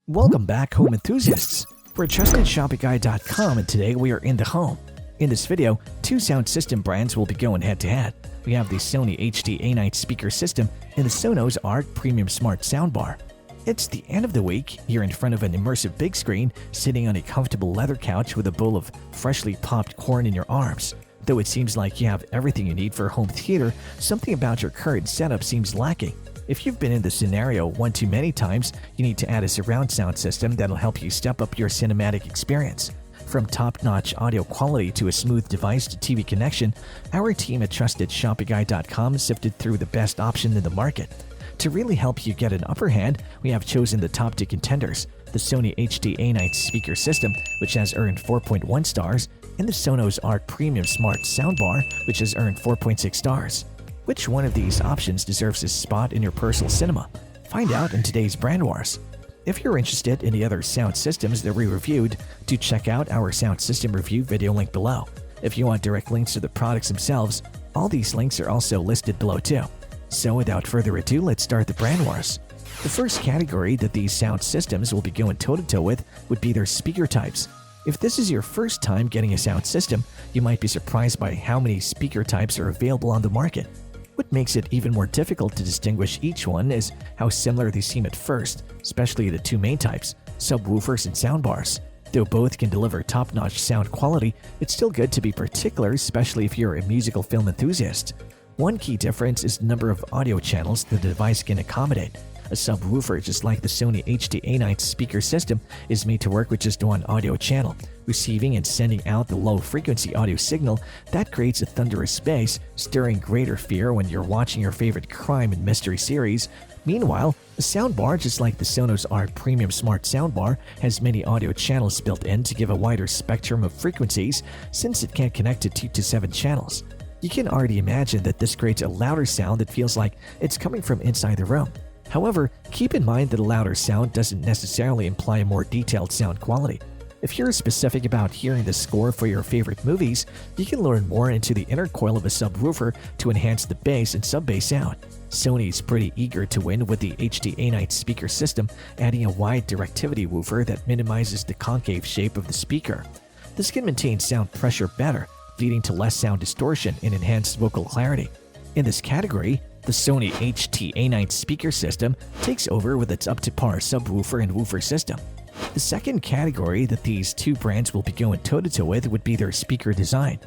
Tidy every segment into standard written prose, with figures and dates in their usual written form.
Welcome back, home enthusiasts. We're TrustedShoppingGuide.com, and today we are in the home. In this video, two sound system brands will be going head-to-head. We have the Sony HT-A9 Speaker System and the Sonos Arc Premium Smart Soundbar. It's the end of the week. You're in front of an immersive big screen, sitting on a comfortable leather couch with a bowl of freshly popped corn in your arms. Though it seems like you have everything you need for a home theater, something about your current setup seems lacking. If you've been in this scenario one too many times, you need to add a surround sound system that'll help you step up your cinematic experience. From top-notch audio quality to a smooth device-to-TV connection, our team at TrustedShoppingGuide.com sifted through the best option in the market. To really help you get an upper hand, we have chosen the top two contenders, the Sony HT-A9 Speaker System, which has earned 4.1 stars, and the Sonos Arc Premium Smart Soundbar, which has earned 4.6 stars. Which one of these options deserves a spot in your personal cinema? Find out in today's Brand Wars. If you're interested in the other sound systems that we reviewed, do check out our sound system review video link below. If you want direct links to the products themselves, all these links are also listed below too. So without further ado, let's start the Brand Wars. The first category that these sound systems will be going toe-to-toe with would be their speaker types. If this is your first time getting a sound system, you might be surprised by how many speaker types are available on the market. What makes it even more difficult to distinguish each one is how similar they seem at first, especially the two main types, subwoofers and soundbars. Though both can deliver top-notch sound quality, it's still good to be particular, especially if you're a musical film enthusiast. One key difference is the number of audio channels the device can accommodate. A subwoofer, just like the Sony HT-A9 Speaker System, is made to work with just one audio channel, receiving and sending out the low-frequency audio signal that creates a thunderous bass, stirring greater fear when you're watching your favorite crime and mystery series. Meanwhile, a soundbar, just like the Sonos Arc Premium Smart Soundbar, has many audio channels built in to give a wider spectrum of frequencies since it can connect to 2 to 7 channels. You can already imagine that this creates a louder sound that feels like it's coming from inside the room. However, keep in mind that a louder sound doesn't necessarily imply a more detailed sound quality. If you're specific about hearing the score for your favorite movies, you can learn more into the inner coil of a subwoofer to enhance the bass and sub-bass sound. Sony is pretty eager to win with the HT-A9 Speaker System, adding a wide directivity woofer that minimizes the concave shape of the speaker. This can maintain sound pressure better, leading to less sound distortion and enhanced vocal clarity. In this category, the Sony HT-A9 Speaker System takes over with its up-to-par subwoofer and woofer system. The second category that these two brands will be going toe-to-toe with would be their speaker design.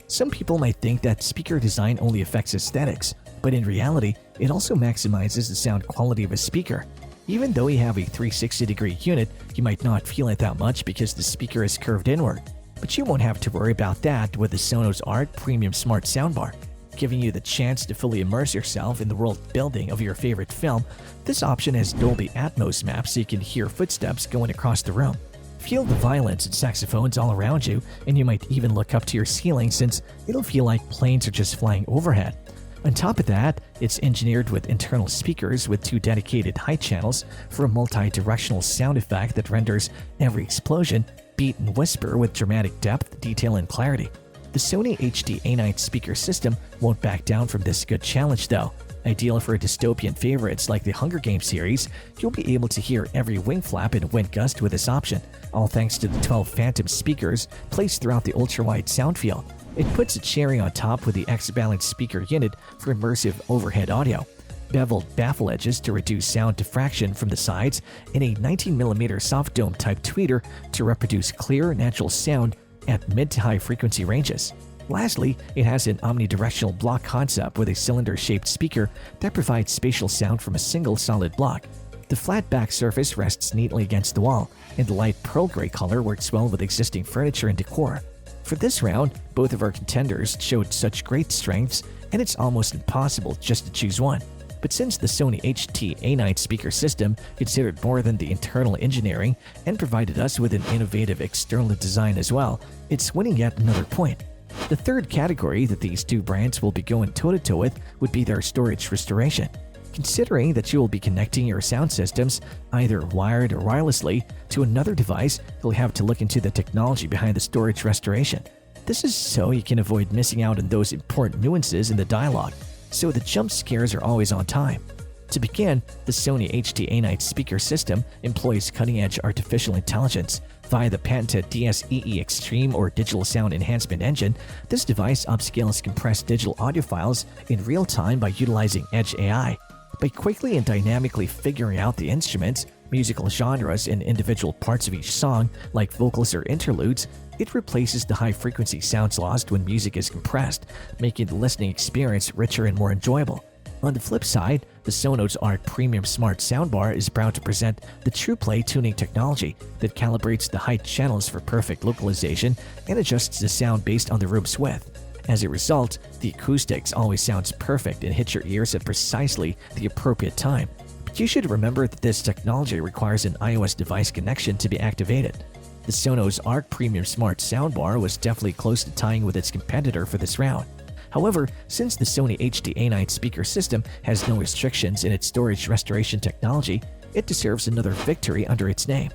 Some people might think that speaker design only affects aesthetics, but in reality, it also maximizes the sound quality of a speaker. Even though you have a 360-degree unit, you might not feel it that much because the speaker is curved inward. But you won't have to worry about that with the Sonos Arc Premium Smart Soundbar. Giving you the chance to fully immerse yourself in the world building of your favorite film, this option has Dolby Atmos maps so you can hear footsteps going across the room. Feel the violins and saxophones all around you, and you might even look up to your ceiling since it'll feel like planes are just flying overhead. On top of that, it's engineered with internal speakers with 2 dedicated height channels for a multi-directional sound effect that renders every explosion, beat, and whisper with dramatic depth, detail, and clarity. The Sony HT-A9 Speaker System won't back down from this good challenge though. Ideal for dystopian favorites like the Hunger Games series, you'll be able to hear every wing flap and wind gust with this option, all thanks to the 12 phantom speakers placed throughout the ultra-wide sound field. It puts a cherry on top with the X-Balance speaker unit for immersive overhead audio, beveled baffle edges to reduce sound diffraction from the sides, and a 19mm soft dome type tweeter to reproduce clear, natural sound at mid to high frequency ranges. Lastly, it has an omnidirectional block concept with a cylinder-shaped speaker that provides spatial sound from a single solid block. The flat back surface rests neatly against the wall, and the light pearl gray color works well with existing furniture and decor. For this round, both of our contenders showed such great strengths, and it's almost impossible just to choose one. But since the Sony HT-A9 Speaker System considered more than the internal engineering and provided us with an innovative external design as well, it's winning yet another point. The third category that these two brands will be going toe-to-toe with would be their storage restoration. Considering that you will be connecting your sound systems, either wired or wirelessly, to another device, you'll have to look into the technology behind the storage restoration. This is so you can avoid missing out on those important nuances in the dialogue, so the jump scares are always on time. To begin, the Sony HT-A9 Speaker System employs cutting-edge artificial intelligence. Via the patented DSEE Extreme or Digital Sound Enhancement Engine, this device upscales compressed digital audio files in real time by utilizing Edge AI. By quickly and dynamically figuring out the instruments, musical genres, and individual parts of each song, like vocals or interludes, it replaces the high-frequency sounds lost when music is compressed, making the listening experience richer and more enjoyable. On the flip side, the Sonos Arc Premium Smart Soundbar is proud to present the TruePlay tuning technology that calibrates the height channels for perfect localization and adjusts the sound based on the room's width. As a result, the acoustics always sounds perfect and hits your ears at precisely the appropriate time. But you should remember that this technology requires an iOS device connection to be activated. The Sonos Arc Premium Smart Soundbar was definitely close to tying with its competitor for this round. However, since the Sony HT-A9 Speaker System has no restrictions in its storage restoration technology, it deserves another victory under its name.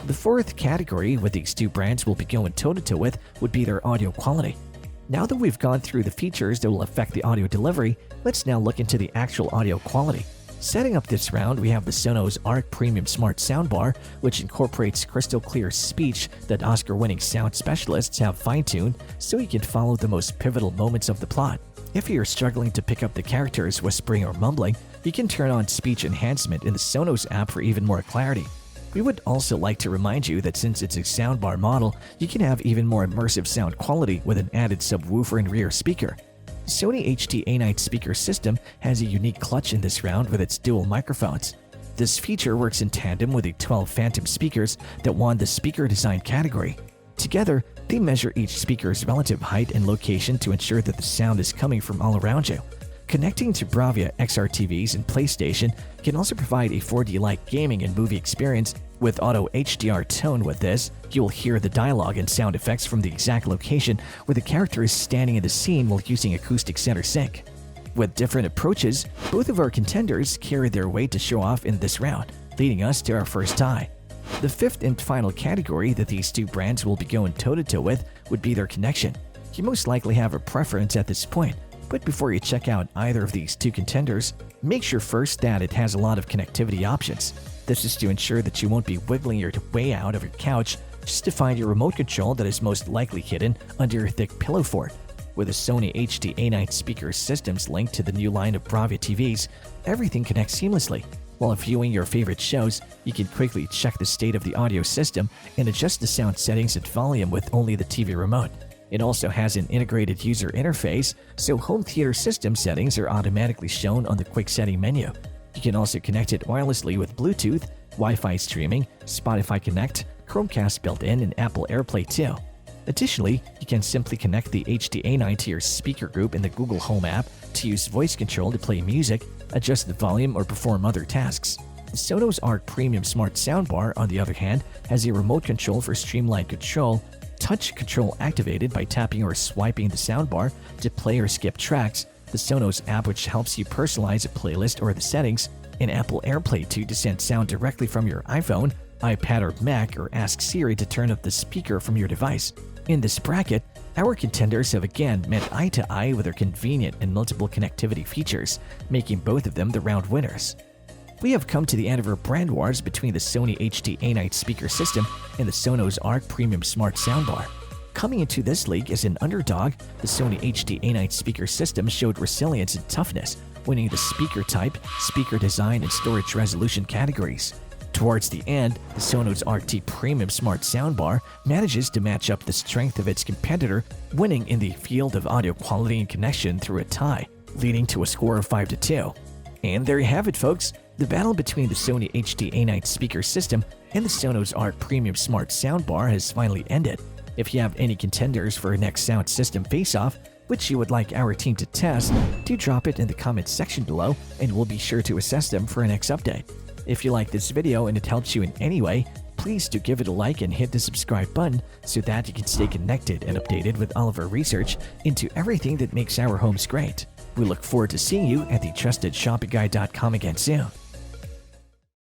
The fourth category with these two brands will be going toe-to-toe with would be their audio quality. Now that we've gone through the features that will affect the audio delivery, let's now look into the actual audio quality. Setting up this round, we have the Sonos Arc Premium Smart Soundbar, which incorporates crystal clear speech that Oscar-winning sound specialists have fine-tuned so you can follow the most pivotal moments of the plot. If you're struggling to pick up the characters whispering or mumbling, you can turn on speech enhancement in the Sonos app for even more clarity. We would also like to remind you that since it's a soundbar model, you can have even more immersive sound quality with an added subwoofer and rear speaker. The Sony HT-A9 Speaker System has a unique clutch in this round with its dual microphones. This feature works in tandem with the 12 Phantom speakers that won the speaker design category. Together, they measure each speaker's relative height and location to ensure that the sound is coming from all around you. Connecting to Bravia XR TVs and PlayStation can also provide a 4D-like gaming and movie experience. With Auto HDR tone with this, you will hear the dialogue and sound effects from the exact location where the character is standing in the scene while using acoustic center sync. With different approaches, both of our contenders carry their weight to show off in this round, leading us to our first tie. The fifth and final category that these two brands will be going toe-to-toe with would be their connection. You most likely have a preference at this point, but before you check out either of these two contenders, make sure first that it has a lot of connectivity options. This is to ensure that you won't be wiggling your way out of your couch just to find your remote control that is most likely hidden under your thick pillow fort. With the Sony HT-A9 Speaker System's link to the new line of Bravia TVs, everything connects seamlessly. While viewing your favorite shows, you can quickly check the state of the audio system and adjust the sound settings and volume with only the TV remote. It also has an integrated user interface, so home theater system settings are automatically shown on the quick setting menu. You can also connect it wirelessly with Bluetooth, Wi-Fi streaming, Spotify Connect, Chromecast built-in, and Apple AirPlay too. Additionally, you can simply connect the HT-A9 to your speaker group in the Google Home app to use voice control to play music, adjust the volume, or perform other tasks. The Sonos Arc Premium Smart Soundbar, on the other hand, has a remote control for streamlined control, touch control activated by tapping or swiping the soundbar to play or skip tracks, the Sonos app which helps you personalize a playlist or the settings, and Apple AirPlay 2 to send sound directly from your iPhone, iPad or Mac, or ask Siri to turn up the speaker from your device. In this bracket, our contenders have again met eye to eye with their convenient and multiple connectivity features, making both of them the round winners. We have come to the end of our brand wars between the Sony HT-A9 Speaker System and the Sonos Arc Premium Smart Soundbar. Coming into this league as an underdog, the Sony HT-A9 Speaker System showed resilience and toughness, winning the speaker type, speaker design, and storage resolution categories. Towards the end, the Sonos Arc Premium Smart Soundbar manages to match up the strength of its competitor, winning in the field of audio quality and connection through a tie, leading to a score of 5-2. And there you have it, folks. The battle between the Sony HT-A9 Speaker System and the Sonos Arc Premium Smart Soundbar has finally ended. If you have any contenders for a next sound system face-off, which you would like our team to test, do drop it in the comments section below and we'll be sure to assess them for a next update. If you like this video and it helps you in any way, please do give it a like and hit the subscribe button so that you can stay connected and updated with all of our research into everything that makes our homes great. We look forward to seeing you at the TrustedShoppingGuide.com again soon.